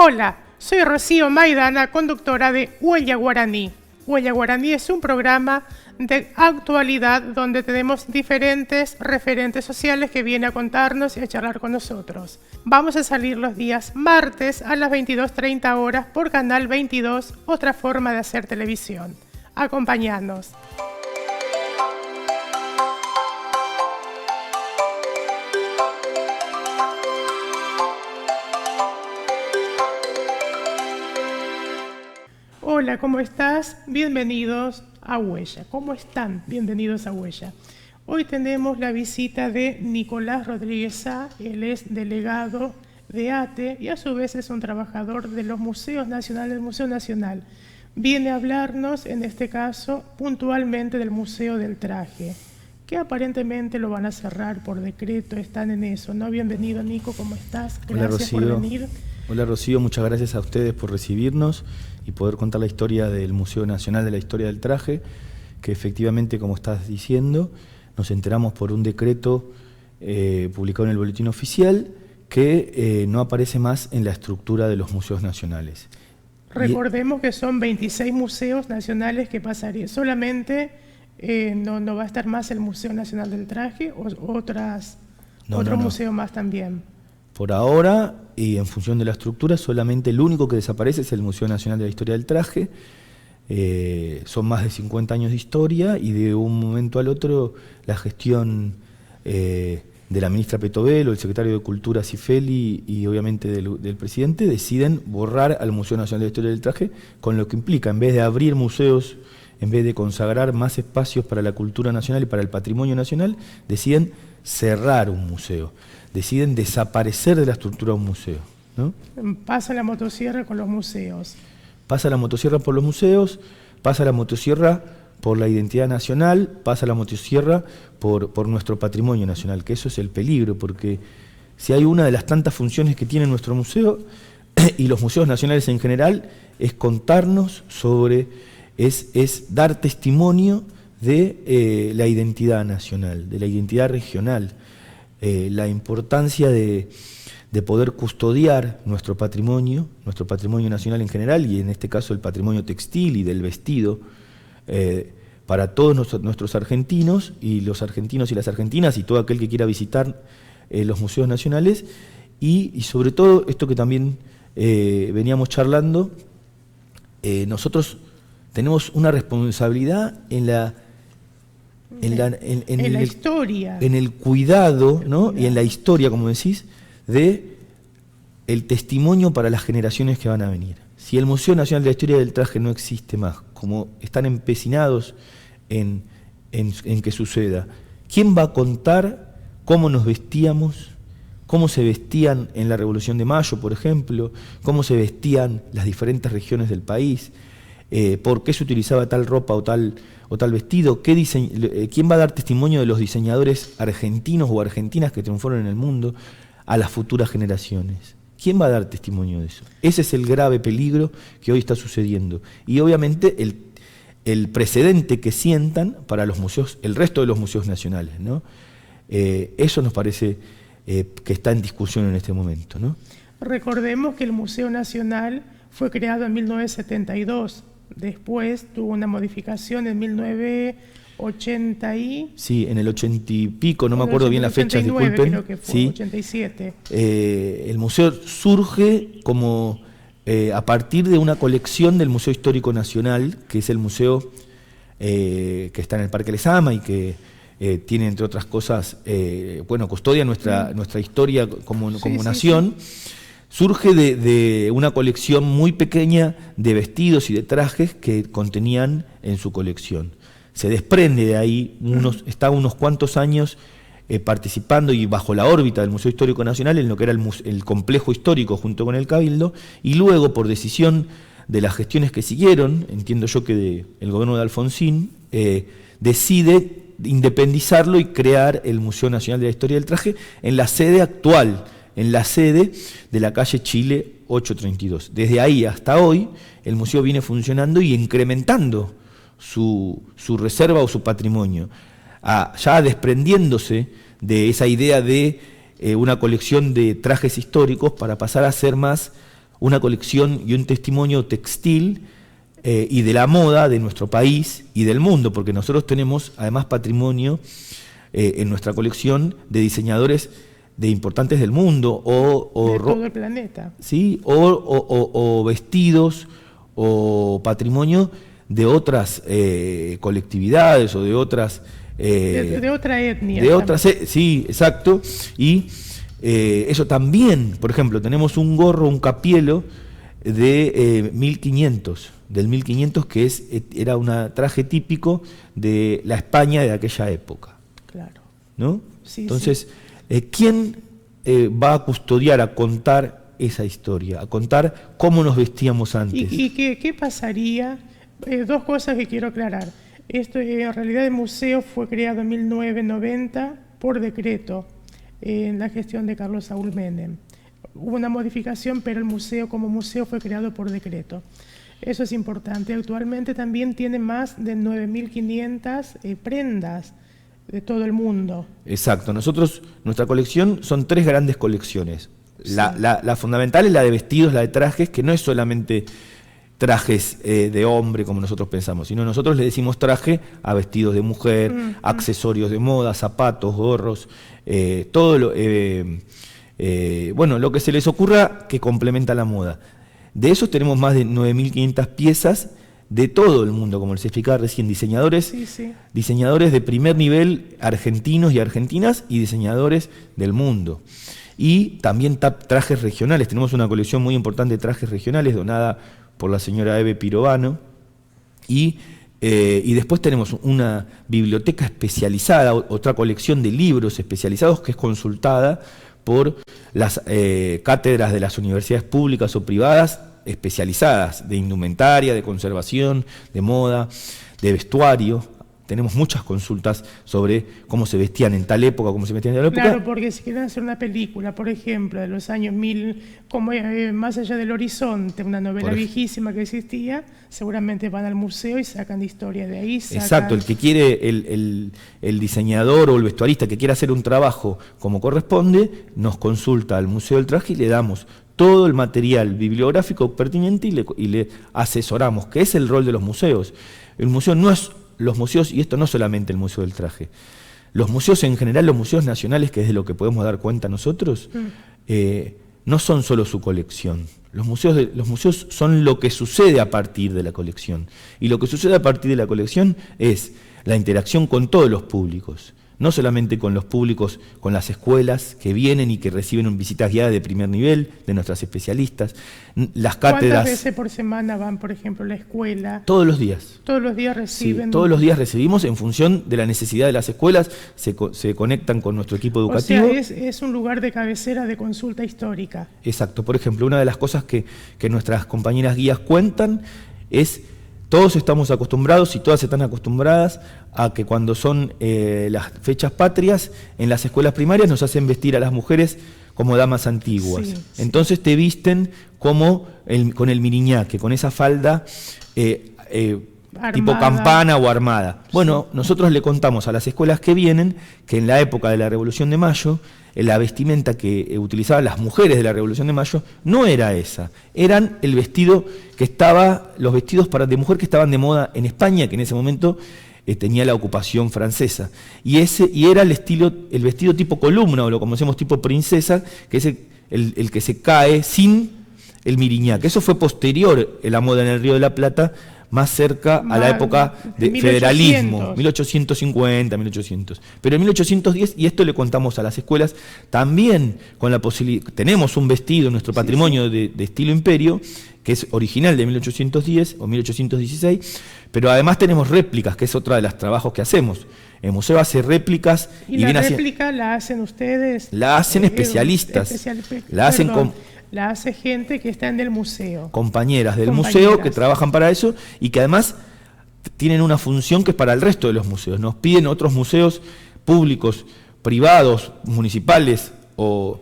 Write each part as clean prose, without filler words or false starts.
Hola, soy Rocío Maidana, conductora de Huella Guaraní. Huella Guaraní es un programa de actualidad donde tenemos diferentes referentes sociales que vienen a contarnos y a charlar con nosotros. Vamos a salir los días martes a las 22:30 horas por Canal 22, otra forma de hacer televisión. Acompañanos. Hola, ¿cómo estás? Bienvenidos a Huella. ¿Cómo están? Bienvenidos a Huella. Hoy tenemos la visita de Nicolás Rodríguez Sá. Él es delegado de ATE y a su vez es un trabajador de los Museos Nacionales, del Museo Nacional. Viene a hablarnos, en este caso, puntualmente del Museo del Traje, que aparentemente lo van a cerrar por decreto, están en eso, ¿no? Bienvenido, Nico, ¿cómo estás? Gracias por venir. Hola, Rocío, muchas gracias a ustedes por recibirnos y poder contar la historia del Museo Nacional de la Historia del Traje, que efectivamente, como estás diciendo, nos enteramos por un decreto publicado en el Boletín Oficial que no aparece más en la estructura de los museos nacionales. Recordemos que son 26 museos nacionales que pasarían. Solamente no va a estar más el Museo Nacional del Traje o otro museo más también. Por ahora, y en función de la estructura, solamente el único que desaparece es el Museo Nacional de la Historia del Traje. Son más de 50 años de historia y de un momento al otro la gestión de la ministra Petovelo, el secretario de Cultura Cifeli y obviamente del presidente deciden borrar al Museo Nacional de la Historia del Traje, con lo que implica, en vez de abrir museos, en vez de consagrar más espacios para la cultura nacional y para el patrimonio nacional, deciden cerrar un museo. Deciden desaparecer de la estructura de un museo, ¿no? Pasa la motosierra con los museos. Pasa la motosierra por los museos, pasa la motosierra por la identidad nacional, pasa la motosierra por nuestro patrimonio nacional, que eso es el peligro, porque si hay una de las tantas funciones que tiene nuestro museo, y los museos nacionales en general, es contarnos sobre, es dar testimonio de la identidad nacional, de la identidad regional. La importancia de poder custodiar nuestro patrimonio nacional en general, y en este caso el patrimonio textil y del vestido, para todos nuestros argentinos y los argentinos y las argentinas y todo aquel que quiera visitar los museos nacionales, y sobre todo esto que también veníamos charlando, nosotros tenemos una responsabilidad en la historia, en el cuidado, ¿no? Y en la historia, como decís, de el testimonio para las generaciones que van a venir. Si el Museo Nacional de la Historia del Traje no existe más, como están empecinados en que suceda, ¿quién va a contar cómo nos vestíamos, cómo se vestían en la Revolución de Mayo, por ejemplo, cómo se vestían las diferentes regiones del país, por qué se utilizaba tal ropa o tal vestido, quién va a dar testimonio de los diseñadores argentinos o argentinas que triunfaron en el mundo a las futuras generaciones? ¿Quién va a dar testimonio de eso? Ese es el grave peligro que hoy está sucediendo. Y obviamente el precedente que sientan para los museos, el resto de los museos nacionales, ¿no? Eso nos parece que está en discusión en este momento, ¿no? Recordemos que el Museo Nacional fue creado en 1972. Después tuvo una modificación en 1980 y... Sí, en el 80 y pico, no me acuerdo bien la fecha, disculpen. Creo que fue, sí. 87. El museo surge como a partir de una colección del Museo Histórico Nacional, que es el museo que está en el Parque Lezama y que tiene, entre otras cosas, custodia nuestra historia como nación. Sí. Surge de una colección muy pequeña de vestidos y de trajes que contenían en su colección. Se desprende de ahí, está unos cuantos años participando y bajo la órbita del Museo Histórico Nacional en lo que era el complejo histórico junto con el Cabildo, y luego por decisión de las gestiones que siguieron, entiendo yo que el gobierno de Alfonsín, decide independizarlo y crear el Museo Nacional de la Historia del Traje en la sede actual, en la sede de la calle Chile 832. Desde ahí hasta hoy, el museo viene funcionando y incrementando su reserva o su patrimonio, ya desprendiéndose de esa idea de una colección de trajes históricos para pasar a ser más una colección y un testimonio textil y de la moda de nuestro país y del mundo, porque nosotros tenemos además patrimonio en nuestra colección de diseñadores de importantes del mundo de todo el planeta. ¿Sí? O vestidos o patrimonio de otras colectividades o de otras de otra etnia. De otras, sí, exacto. Y eso también, por ejemplo, tenemos un gorro, un capielo de 1500, del 1500, que era un traje típico de la España de aquella época. Claro. ¿No? Sí, entonces, ¿quién va a custodiar, a contar esa historia, a contar cómo nos vestíamos antes? ¿Y qué pasaría? Dos cosas que quiero aclarar. Esto, en realidad, el museo fue creado en 1990 por decreto en la gestión de Carlos Saúl Menem. Hubo una modificación, pero el museo como museo fue creado por decreto. Eso es importante. Actualmente también tiene más de 9.500 prendas de todo el mundo. Exacto. Nuestra colección son 3 grandes colecciones. Sí. La fundamental es la de vestidos, la de trajes, que no es solamente trajes de hombre como nosotros pensamos, sino nosotros le decimos traje a vestidos de mujer, accesorios de moda, zapatos, gorros, todo lo que se les ocurra que complementa la moda. De esos tenemos más de 9.500 piezas de todo el mundo, como les explicaba recién, diseñadores de primer nivel, argentinos y argentinas, y diseñadores del mundo. Y también trajes regionales. Tenemos una colección muy importante de trajes regionales donada por la señora Eve Pirovano, y después tenemos una biblioteca especializada, otra colección de libros especializados que es consultada por las cátedras de las universidades públicas o privadas especializadas, de indumentaria, de conservación, de moda, de vestuario. Tenemos muchas consultas sobre cómo se vestían en tal época, cómo se vestían en tal época. Claro, porque si quieren hacer una película, por ejemplo, de los años 1000, como Más allá del horizonte, una novela viejísima que existía, seguramente van al museo y sacan historia de ahí. Exacto, el que quiere, el diseñador o el vestuarista que quiera hacer un trabajo como corresponde, nos consulta al Museo del Traje y le damos todo el material bibliográfico pertinente y le asesoramos, que es el rol de los museos. El museo no es... Los museos, y esto no solamente el Museo del Traje, los museos en general, los museos nacionales, que es de lo que podemos dar cuenta nosotros, no son solo su colección. Los museos son lo que sucede a partir de la colección. Y lo que sucede a partir de la colección es la interacción con todos los públicos. No solamente con los públicos, con las escuelas que vienen y que reciben visitas guiadas de primer nivel, de nuestras especialistas, las cátedras. ¿Cuántas veces por semana van, por ejemplo, a la escuela? Todos los días. Todos los días reciben. Sí, todos los días recibimos en función de la necesidad de las escuelas, se conectan con nuestro equipo educativo. O sea, es un lugar de cabecera de consulta histórica. Exacto. Por ejemplo, una de las cosas que nuestras compañeras guías cuentan es... Todos estamos acostumbrados y todas están acostumbradas a que cuando son las fechas patrias, en las escuelas primarias nos hacen vestir a las mujeres como damas antiguas. Entonces te visten como con el miriñaque, con esa falda tipo campana o armada. Bueno, nosotros le contamos a las escuelas que vienen que en la época de la Revolución de Mayo, la vestimenta que utilizaban las mujeres de la Revolución de Mayo no era esa, eran el vestido los vestidos de mujer que estaban de moda en España, que en ese momento tenía la ocupación francesa, y era el vestido tipo columna, o lo conocemos tipo princesa, que es el que se cae sin el miriñaque. Eso fue posterior a la moda en el Río de la Plata, más cerca a la época de 1800. Federalismo, 1850, 1800. Pero en 1810, y esto le contamos a las escuelas, también con la posibilidad, tenemos un vestido en nuestro patrimonio de estilo imperio, que es original de 1810 o 1816, pero además tenemos réplicas, que es otra de los trabajos que hacemos. El museo hace réplicas. ¿Y la réplica la hacen ustedes? La hacen especialistas. La hace gente que está en el museo. Compañeras del museo que trabajan para eso y que además tienen una función que es para el resto de los museos. Nos piden otros museos públicos, privados, municipales o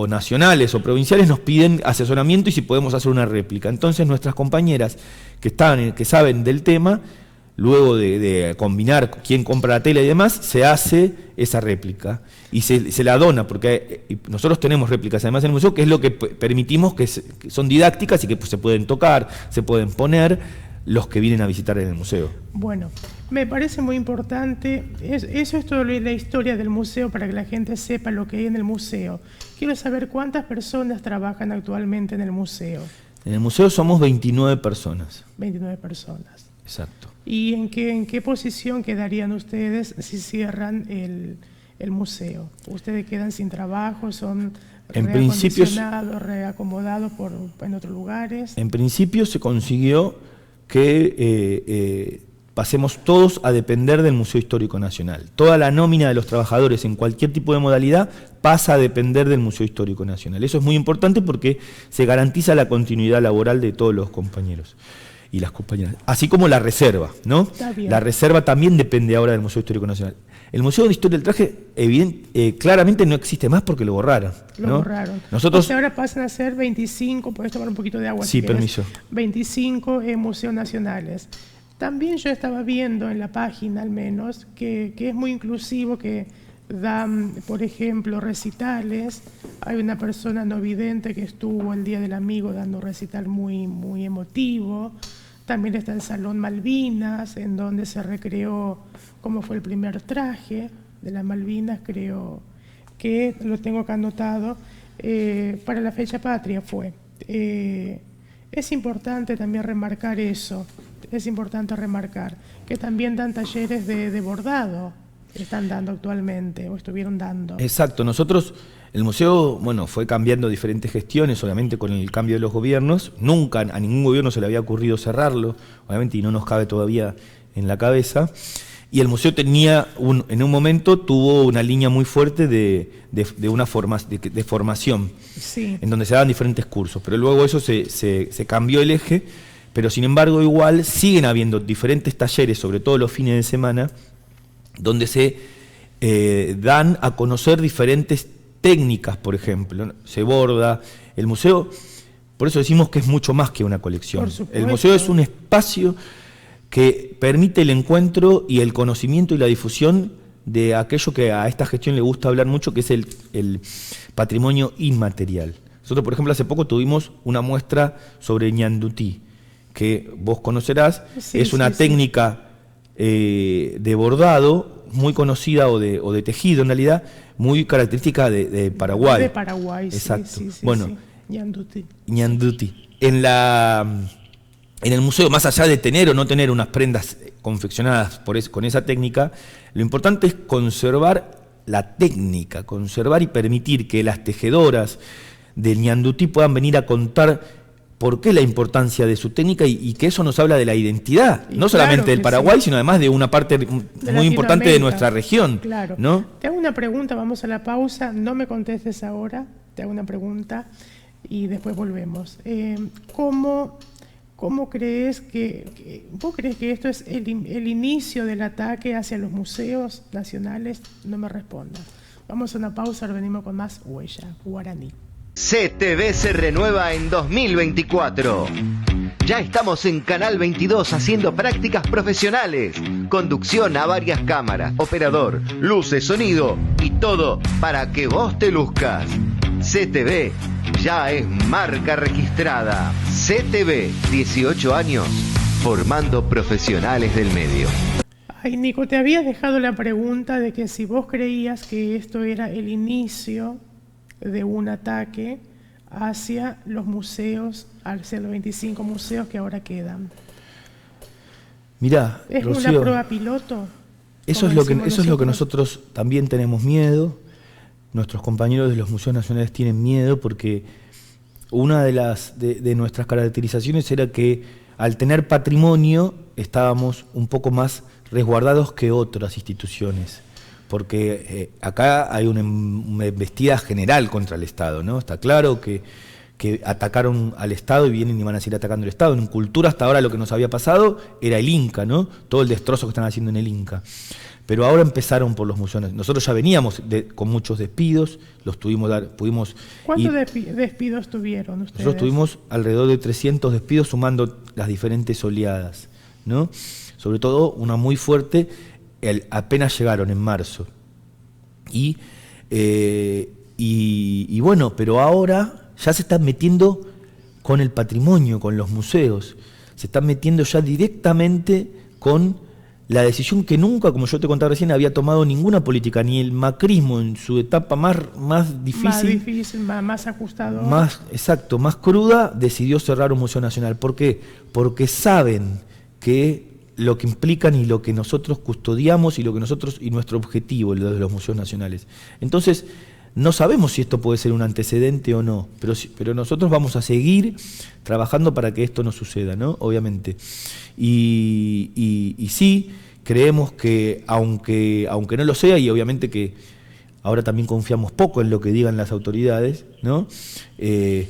nacionales o provinciales, nos piden asesoramiento y si podemos hacer una réplica. Entonces nuestras compañeras que saben del tema luego de combinar quién compra la tela y demás, se hace esa réplica y se la dona, porque nosotros tenemos réplicas además en el museo, que es lo que permitimos, que son didácticas y que pues, se pueden tocar, se pueden poner los que vienen a visitar en el museo. Bueno, me parece muy importante, eso es toda la historia del museo para que la gente sepa lo que hay en el museo. Quiero saber cuántas personas trabajan actualmente en el museo. En el museo somos 29 personas. 29 personas. Exacto. ¿Y en qué posición quedarían ustedes si cierran el museo? ¿Ustedes quedan sin trabajo? ¿Son reacondicionados, reacomodados en otros lugares? En principio se consiguió que pasemos todos a depender del Museo Histórico Nacional. Toda la nómina de los trabajadores en cualquier tipo de modalidad pasa a depender del Museo Histórico Nacional. Eso es muy importante porque se garantiza la continuidad laboral de todos los compañeros y las compañeras. Así como la reserva, ¿no? La reserva también depende ahora del Museo Histórico Nacional. El Museo de Historia del Traje claramente no existe más porque lo borraron. Lo borraron. Nosotros, o sea, ahora pasan a ser 25, ¿podés tomar un poquito de agua? Sí, permiso. 25 museos nacionales. También yo estaba viendo en la página, al menos, que es muy inclusivo, que dan, por ejemplo, recitales. Hay una persona no vidente que estuvo el Día del Amigo dando un recital muy, muy emotivo. También está el Salón Malvinas, en donde se recreó cómo fue el primer traje de las Malvinas, creo que lo tengo acá anotado, para la fecha patria fue. Es importante también remarcar eso, es importante remarcar que también dan talleres de bordado, están dando actualmente, o estuvieron dando. Exacto, nosotros, el museo, bueno, fue cambiando diferentes gestiones, obviamente con el cambio de los gobiernos, nunca a ningún gobierno se le había ocurrido cerrarlo, obviamente, y no nos cabe todavía en la cabeza, y el museo tenía, en un momento, tuvo una línea muy fuerte de formación, sí, en donde se daban diferentes cursos, pero luego eso se cambió el eje, pero sin embargo igual siguen habiendo diferentes talleres, sobre todo los fines de semana, donde se dan a conocer diferentes técnicas, por ejemplo, se borda, el museo, por eso decimos que es mucho más que una colección. El museo es un espacio que permite el encuentro y el conocimiento y la difusión de aquello que a esta gestión le gusta hablar mucho, que es el patrimonio inmaterial. Nosotros, por ejemplo, hace poco tuvimos una muestra sobre ñandutí, que vos conocerás, sí, es una técnica de bordado muy conocida o de tejido en realidad, muy característica de Paraguay. De Paraguay, exacto. Sí, bueno, sí. Ñandutí. Ñandutí. En el museo, más allá de tener o no tener unas prendas confeccionadas con esa técnica, lo importante es conservar la técnica, conservar y permitir que las tejedoras del ñandutí puedan venir a contar por qué la importancia de su técnica y que eso nos habla de la identidad, no solamente del Paraguay, sino además de una parte muy importante de nuestra región. Claro. ¿No? Te hago una pregunta, vamos a la pausa, no me contestes ahora, te hago una pregunta y después volvemos. ¿Cómo crees vos crees que esto es el inicio del ataque hacia los museos nacionales? No me respondas. Vamos a una pausa, ahora venimos con más Huella Guaraní. CTV se renueva en 2024. Ya estamos en Canal 22 haciendo prácticas profesionales, conducción a varias cámaras, operador, luces, sonido y todo para que vos te luzcas. CTV ya es marca registrada. CTV, 18 años, formando profesionales del medio. Ay, Nico, te habías dejado la pregunta de que si vos creías que esto era el inicio de un ataque hacia los museos, hacia los 25 museos que ahora quedan. Mirá, ¿Es Rocío, una prueba piloto? Eso es lo que nosotros también tenemos miedo. Nuestros compañeros de los museos nacionales tienen miedo porque una de nuestras caracterizaciones era que al tener patrimonio estábamos un poco más resguardados que otras instituciones. Porque acá hay una embestida general contra el Estado, ¿no? Está claro que atacaron al Estado y vienen y van a seguir atacando al Estado. En cultura hasta ahora lo que nos había pasado era el Inca, ¿no? Todo el destrozo que están haciendo en el Inca. Pero ahora empezaron por los museos. Nosotros ya veníamos con muchos despidos, pudimos... ¿Cuántos despidos tuvieron ustedes? Nosotros tuvimos alrededor de 300 despidos sumando las diferentes oleadas, ¿no? sobre todo una muy fuerte, apenas llegaron en marzo. Y bueno, pero ahora ya se están metiendo con el patrimonio, con los museos, se están metiendo ya directamente con la decisión que nunca, como yo te contaba recién, había tomado ninguna política, ni el macrismo en su etapa más difícil, más ajustado. Exacto, más cruda, decidió cerrar un museo nacional. ¿Por qué? Porque saben que lo que implican y lo que nosotros custodiamos y nuestro objetivo, lo de los museos nacionales. Entonces, no sabemos si esto puede ser un antecedente o no, pero nosotros vamos a seguir trabajando para que esto no suceda, ¿no? Obviamente. Y sí, creemos que, aunque no lo sea, y obviamente que ahora también confiamos poco en lo que digan las autoridades, ¿no? Y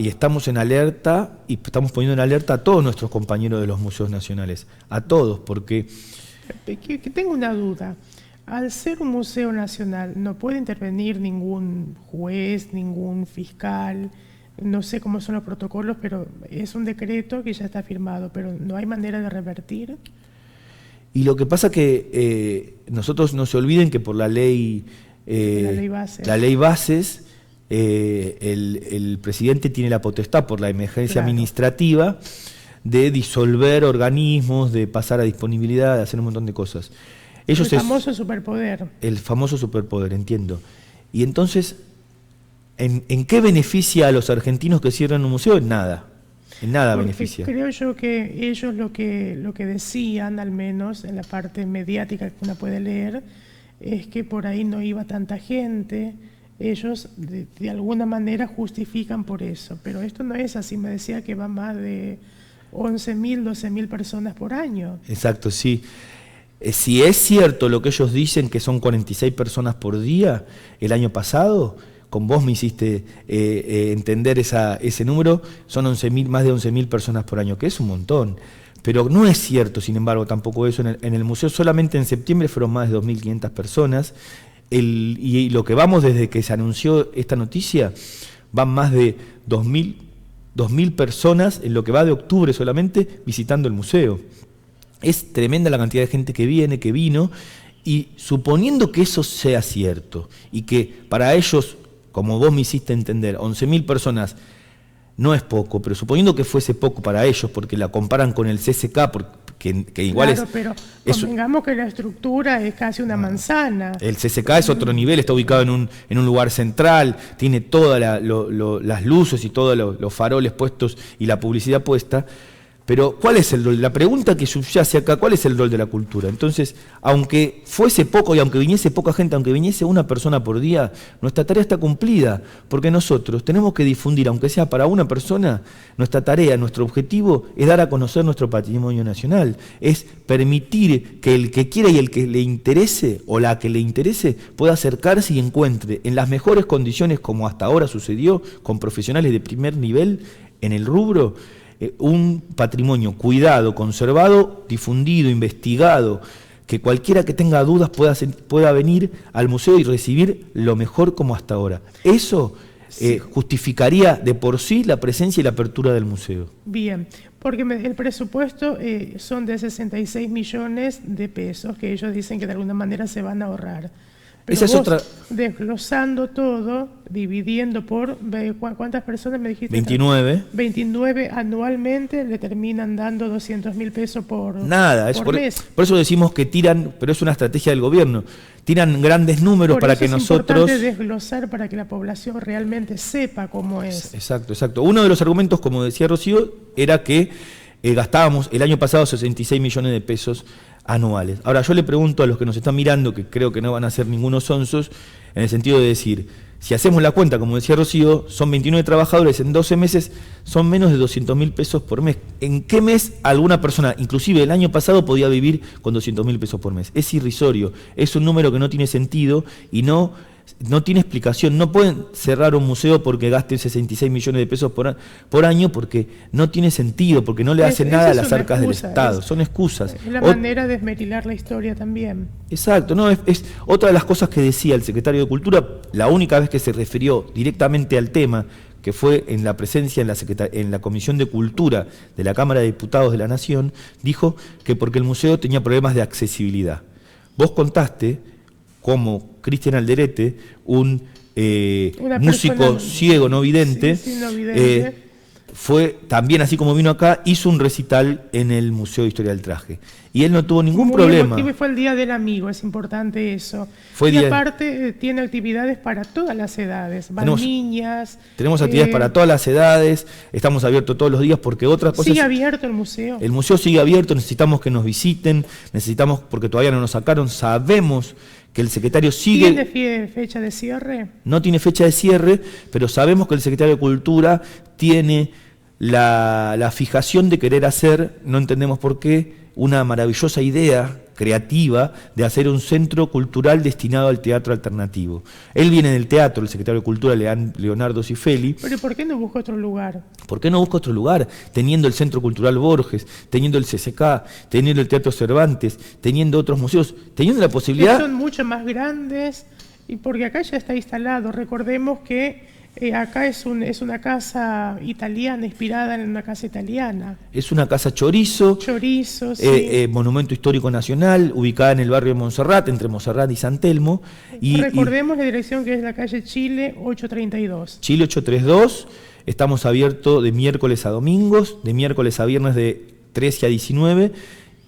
estamos en alerta, y estamos poniendo en alerta a todos nuestros compañeros de los museos nacionales, a todos, porque... Que tengo una duda. Al ser un museo nacional, no puede intervenir ningún juez, ningún fiscal, no sé cómo son los protocolos, pero es un decreto que ya está firmado, pero no hay manera de revertir. Y lo que pasa que nosotros no se olviden que por la ley bases, el presidente tiene la potestad por la emergencia administrativa de disolver organismos, de pasar a disponibilidad, de hacer un montón de cosas. El famoso superpoder. El famoso superpoder, entiendo. Y entonces, ¿en qué beneficia a los argentinos que cierran un museo? En nada. En nada beneficia. Creo yo que ellos lo que decían, al menos en la parte mediática que uno puede leer, es que por ahí no iba tanta gente. Ellos de alguna manera justifican por eso. Pero esto no es así. Me decía que va más de 11.000, 12.000 personas por año. Exacto, sí. Si es cierto lo que ellos dicen, que son 46 personas por día, el año pasado, con vos me hiciste entender ese número, son más de 11.000 personas por año, que es un montón. Pero no es cierto, sin embargo, tampoco eso. En el museo solamente en septiembre fueron más de 2.500 personas, y lo que vamos desde que se anunció esta noticia, van más de 2.000 personas en lo que va de octubre solamente visitando el museo. Es tremenda la cantidad de gente que vino, y suponiendo que eso sea cierto, y que para ellos, como vos me hiciste entender, 11.000 personas no es poco, pero suponiendo que fuese poco para ellos, porque la comparan con el CCK, que igual claro, pero convengamos que la estructura es casi una manzana. El CCK es otro nivel, está ubicado en un lugar central, tiene todas las luces y todos los faroles puestos y la publicidad puesta. Pero ¿cuál es el rol? La pregunta que subyace acá, ¿cuál es el rol de la cultura? Entonces, aunque fuese poco y aunque viniese poca gente, aunque viniese una persona por día, nuestra tarea está cumplida, porque nosotros tenemos que difundir, aunque sea para una persona, nuestra tarea, nuestro objetivo es dar a conocer nuestro patrimonio nacional, es permitir que el que quiera y el que le interese o la que le interese pueda acercarse y encuentre en las mejores condiciones, como hasta ahora sucedió, con profesionales de primer nivel en el rubro, un patrimonio cuidado, conservado, difundido, investigado, que cualquiera que tenga dudas pueda venir al museo y recibir lo mejor como hasta ahora. Eso justificaría de por sí la presencia y la apertura del museo. Bien, porque el presupuesto son de 66 millones de pesos, que ellos dicen que de alguna manera se van a ahorrar. Pero esa es otra. Desglosando todo, dividiendo por, ¿cuántas personas me dijiste? 29. 29 anualmente, le terminan dando 200.000 pesos por mes. Por eso decimos que tiran, pero es una estrategia del gobierno, tiran grandes números para que nosotros... Es importante desglosar para que la población realmente sepa cómo es. Exacto. Uno de los argumentos, como decía Rocío, era que gastábamos el año pasado 66 millones de pesos anuales. Ahora yo le pregunto a los que nos están mirando, que creo que no van a ser ningunos sonsos, en el sentido de decir, si hacemos la cuenta, como decía Rocío, son 29 trabajadores, en 12 meses son menos de 200.000 pesos por mes. ¿En qué mes alguna persona, inclusive el año pasado, podía vivir con 200.000 pesos por mes? Es irrisorio, es un número que no tiene sentido y no tiene explicación. No pueden cerrar un museo porque gasten 66 millones de pesos por año, porque no tiene sentido, porque no le hacen nada a las arcas del Estado. Son excusas. Es la manera de esmerilar la historia también. Exacto, no, es otra de las cosas que decía el secretario de Cultura, la única vez que se refirió directamente al tema, que fue en la presencia en la Comisión de Cultura de la Cámara de Diputados de la Nación, dijo que porque el museo tenía problemas de accesibilidad. Vos contaste cómo Cristian Alderete, un músico ciego, no vidente, no vidente, fue también, así como vino acá, hizo un recital en el Museo de Historia del Traje. Y él no tuvo ningún problema. Muy fue el Día del Amigo, es importante eso. Fue y aparte tiene actividades para todas las edades, van niñas. Tenemos actividades para todas las edades, estamos abiertos todos los días porque otras cosas... ¿Sigue abierto el museo? El museo sigue abierto, necesitamos que nos visiten, necesitamos, porque todavía no nos sacaron, sabemos que el secretario sigue... ¿Tiene fecha de cierre? No tiene fecha de cierre, pero sabemos que el secretario de Cultura tiene la fijación de querer hacer, no entendemos por qué, una maravillosa idea creativa de hacer un centro cultural destinado al teatro alternativo. Él viene del teatro, el secretario de Cultura, Leonardo Cifeli. ¿Pero por qué no busca otro lugar? ¿Por qué no busca otro lugar? Teniendo el Centro Cultural Borges, teniendo el CCK, teniendo el Teatro Cervantes, teniendo otros museos, teniendo la posibilidad... Que son mucho más grandes, y porque acá ya está instalado. Recordemos que acá es una casa italiana, inspirada en una casa italiana. Es una casa chorizo, sí. Monumento Histórico Nacional, ubicada en el barrio de Montserrat, entre Montserrat y San Telmo. Recordemos la dirección, que es la calle Chile 832. Chile 832, estamos abiertos de miércoles a domingos, de miércoles a viernes de 13 a 19,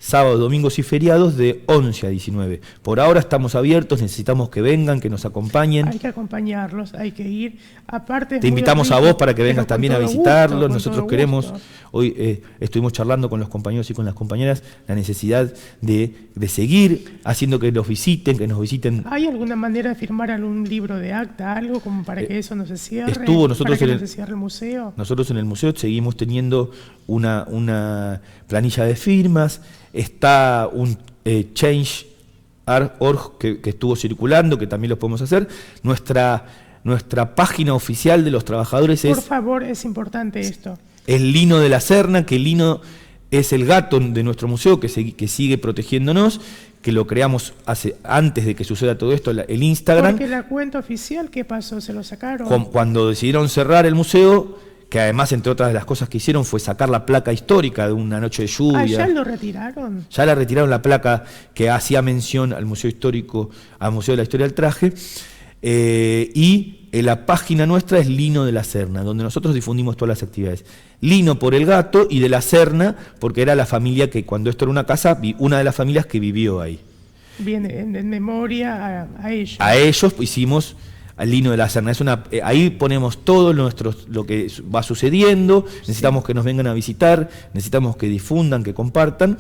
sábados, domingos y feriados de 11 a 19. Por ahora estamos abiertos, necesitamos que vengan, que nos acompañen. Hay que acompañarlos, hay que ir. Aparte, te invitamos a vos para que vengas también a visitarlos. Nosotros queremos, hoy estuvimos charlando con los compañeros y con las compañeras, la necesidad de seguir haciendo que los visiten, que nos visiten. ¿Hay alguna manera de firmar algún libro de acta, algo como para que eso no se cierre? Nosotros para que no se cierre el museo. Nosotros en el museo seguimos teniendo una planilla de firmas. Está un Change.org que estuvo circulando, que también lo podemos hacer. Nuestra página oficial de los trabajadores Por favor, es importante esto. Es Lino de la Serna, que Lino es el gato de nuestro museo que sigue protegiéndonos, que lo creamos antes de que suceda todo esto, el Instagram. Porque la cuenta oficial, ¿qué pasó? ¿Se lo sacaron? Cuando decidieron cerrar el museo, que además, entre otras de las cosas que hicieron, fue sacar la placa histórica de una noche de lluvia. ¿Ya lo retiraron? Ya la retiraron, la placa que hacía mención al Museo Histórico, al Museo de la Historia del Traje, y la página nuestra es Lino de la Serna, donde nosotros difundimos todas las actividades. Lino por el gato y de la Serna, porque era la familia que, cuando esto era una casa, una de las familias que vivió ahí. Bien, en memoria a ellos. A ellos hicimos... al Lino de la Serna. Ahí ponemos todo lo que va sucediendo, necesitamos que nos vengan a visitar, necesitamos que difundan, que compartan,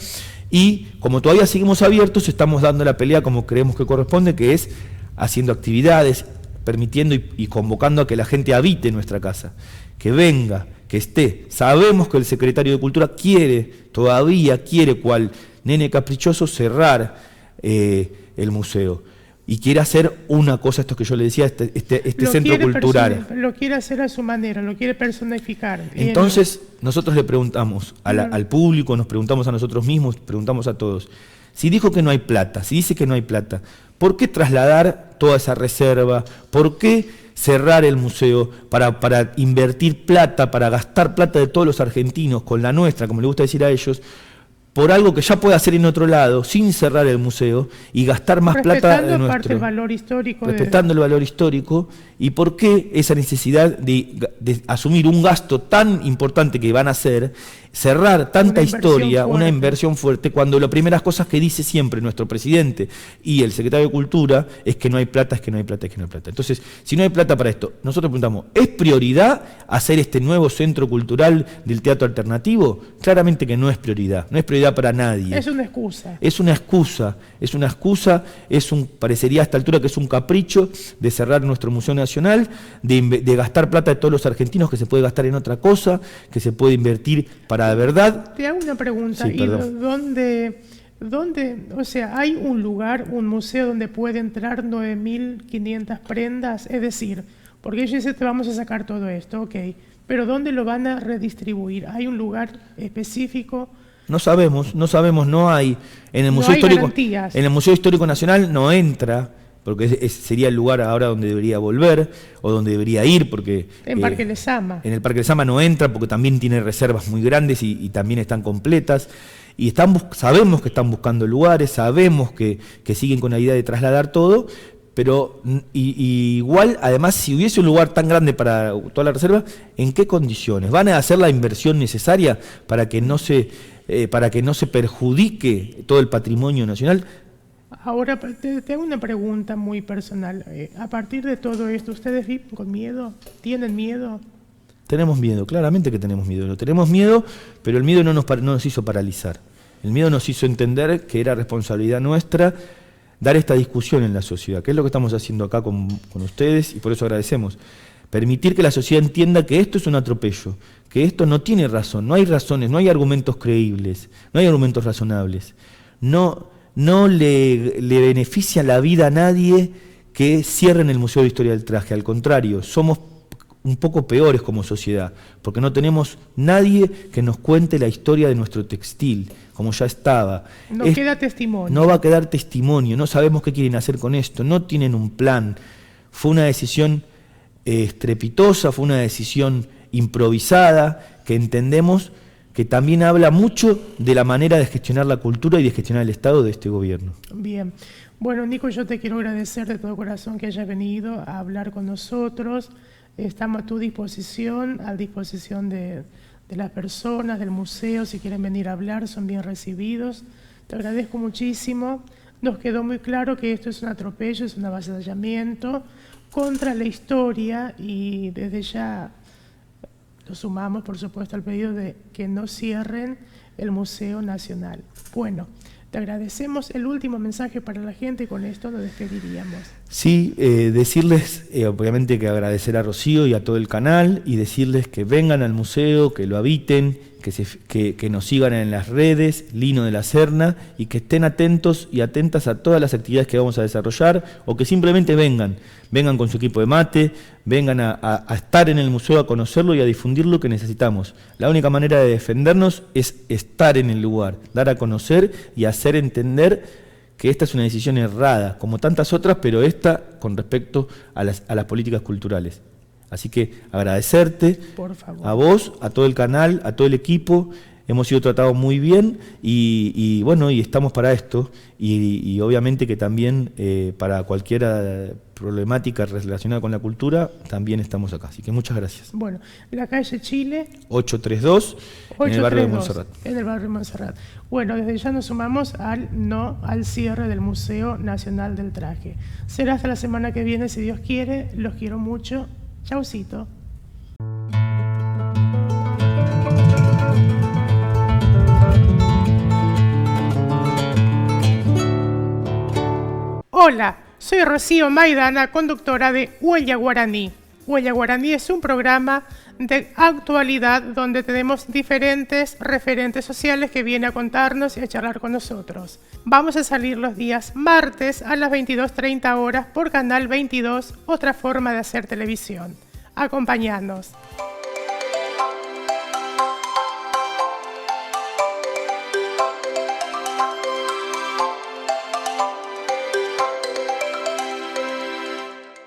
y como todavía seguimos abiertos, estamos dando la pelea como creemos que corresponde, que es haciendo actividades, permitiendo y convocando a que la gente habite nuestra casa, que venga, que esté. Sabemos que el secretario de Cultura todavía quiere, cual nene caprichoso, cerrar el museo. Y quiere hacer una cosa, esto que yo le decía, este centro cultural. Lo quiere hacer a su manera, lo quiere personificar. Entonces, nosotros le preguntamos al público, nos preguntamos a nosotros mismos, preguntamos a todos. Si dijo que no hay plata, si dice que no hay plata, ¿por qué trasladar toda esa reserva? ¿Por qué cerrar el museo para invertir plata, para gastar plata de todos los argentinos con la nuestra, como le gusta decir a ellos, por algo que ya puede hacer en otro lado, sin cerrar el museo y gastar más plata de nuestro? El valor histórico. Respetando el valor histórico. ¿Y por qué esa necesidad de asumir un gasto tan importante que van a hacer, cerrar tanta historia, una inversión fuerte, cuando las primeras cosas que dice siempre nuestro presidente y el secretario de Cultura es que no hay plata, es que no hay plata, es que no hay plata? Entonces, si no hay plata para esto, nosotros preguntamos, ¿es prioridad hacer este nuevo centro cultural del teatro alternativo? Claramente que no es prioridad, no es prioridad para nadie. Es una excusa. Es una excusa, parecería a esta altura que es un capricho de cerrar nuestro Museo Nacional, de gastar plata de todos los argentinos, que se puede gastar en otra cosa, que se puede invertir para de verdad. Te hago una pregunta, sí, ¿y dónde, o sea, hay un lugar, un museo donde puede entrar 9.500 prendas? Es decir, porque ellos dicen, te vamos a sacar todo esto, ok, pero ¿dónde lo van a redistribuir? ¿Hay un lugar específico? No sabemos, no hay. En el Museo Histórico Nacional no entra porque sería el lugar ahora donde debería volver o donde debería ir, porque en Parque Lezama. En el Parque Lezama no entra porque también tiene reservas muy grandes y también están completas. Y sabemos que están buscando lugares, sabemos que siguen con la idea de trasladar todo, pero igual, además, si hubiese un lugar tan grande para toda la reserva, ¿en qué condiciones? ¿Van a hacer la inversión necesaria para que no se perjudique todo el patrimonio nacional? Ahora te hago una pregunta muy personal. A partir de todo esto, ¿ustedes viven con miedo? ¿Tienen miedo? Tenemos miedo, claramente que tenemos miedo. Tenemos miedo, pero el miedo no nos hizo paralizar. El miedo nos hizo entender que era responsabilidad nuestra dar esta discusión en la sociedad, que es lo que estamos haciendo acá con ustedes, y por eso agradecemos. Permitir que la sociedad entienda que esto es un atropello, que esto no tiene razón, no hay razones, no hay argumentos creíbles, no hay argumentos razonables. No le beneficia la vida a nadie que cierren el Museo de Historia del Traje. Al contrario, somos un poco peores como sociedad, porque no tenemos nadie que nos cuente la historia de nuestro textil, como ya estaba. No queda testimonio. No va a quedar testimonio, no sabemos qué quieren hacer con esto, no tienen un plan. Fue una decisión estrepitosa, fue una decisión improvisada, que entendemos que también habla mucho de la manera de gestionar la cultura y de gestionar el Estado de este gobierno. Bien. Bueno, Nico, yo te quiero agradecer de todo corazón que hayas venido a hablar con nosotros. Estamos a tu disposición, a disposición de las personas, del museo. Si quieren venir a hablar, son bien recibidos. Te agradezco muchísimo. Nos quedó muy claro que esto es un atropello, es un avasallamiento contra la historia, y desde ya lo sumamos, por supuesto, al pedido de que no cierren el Museo Nacional. Bueno, te agradecemos. El último mensaje para la gente y con esto nos despediríamos. Sí, decirles, obviamente que agradecer a Rocío y a todo el canal, y decirles que vengan al museo, que lo habiten, que nos sigan en las redes, Lino de la Serna, y que estén atentos y atentas a todas las actividades que vamos a desarrollar, o que simplemente vengan con su equipo de mate, vengan a estar en el museo, a conocerlo y a difundir lo que necesitamos. La única manera de defendernos es estar en el lugar, dar a conocer y hacer entender que esta es una decisión errada, como tantas otras, pero esta con respecto a las políticas culturales. Así que agradecerte, por favor, a vos, a todo el canal, a todo el equipo. Hemos sido tratados muy bien y bueno, y estamos para esto, y obviamente que también para cualquier problemática relacionada con la cultura, también estamos acá. Así que muchas gracias. Bueno, la calle Chile 832, en el barrio de Montserrat. En el barrio de Montserrat. Bueno, desde ya nos sumamos al cierre del Museo Nacional del Traje. Será hasta la semana que viene, si Dios quiere. Los quiero mucho. Chaucito. Hola, soy Rocío Maidana, conductora de Huella Guaraní. Huella Guaraní es un programa de actualidad donde tenemos diferentes referentes sociales que vienen a contarnos y a charlar con nosotros. Vamos a salir los días martes a las 22:30 horas por Canal 22, otra forma de hacer televisión. Acompáñanos.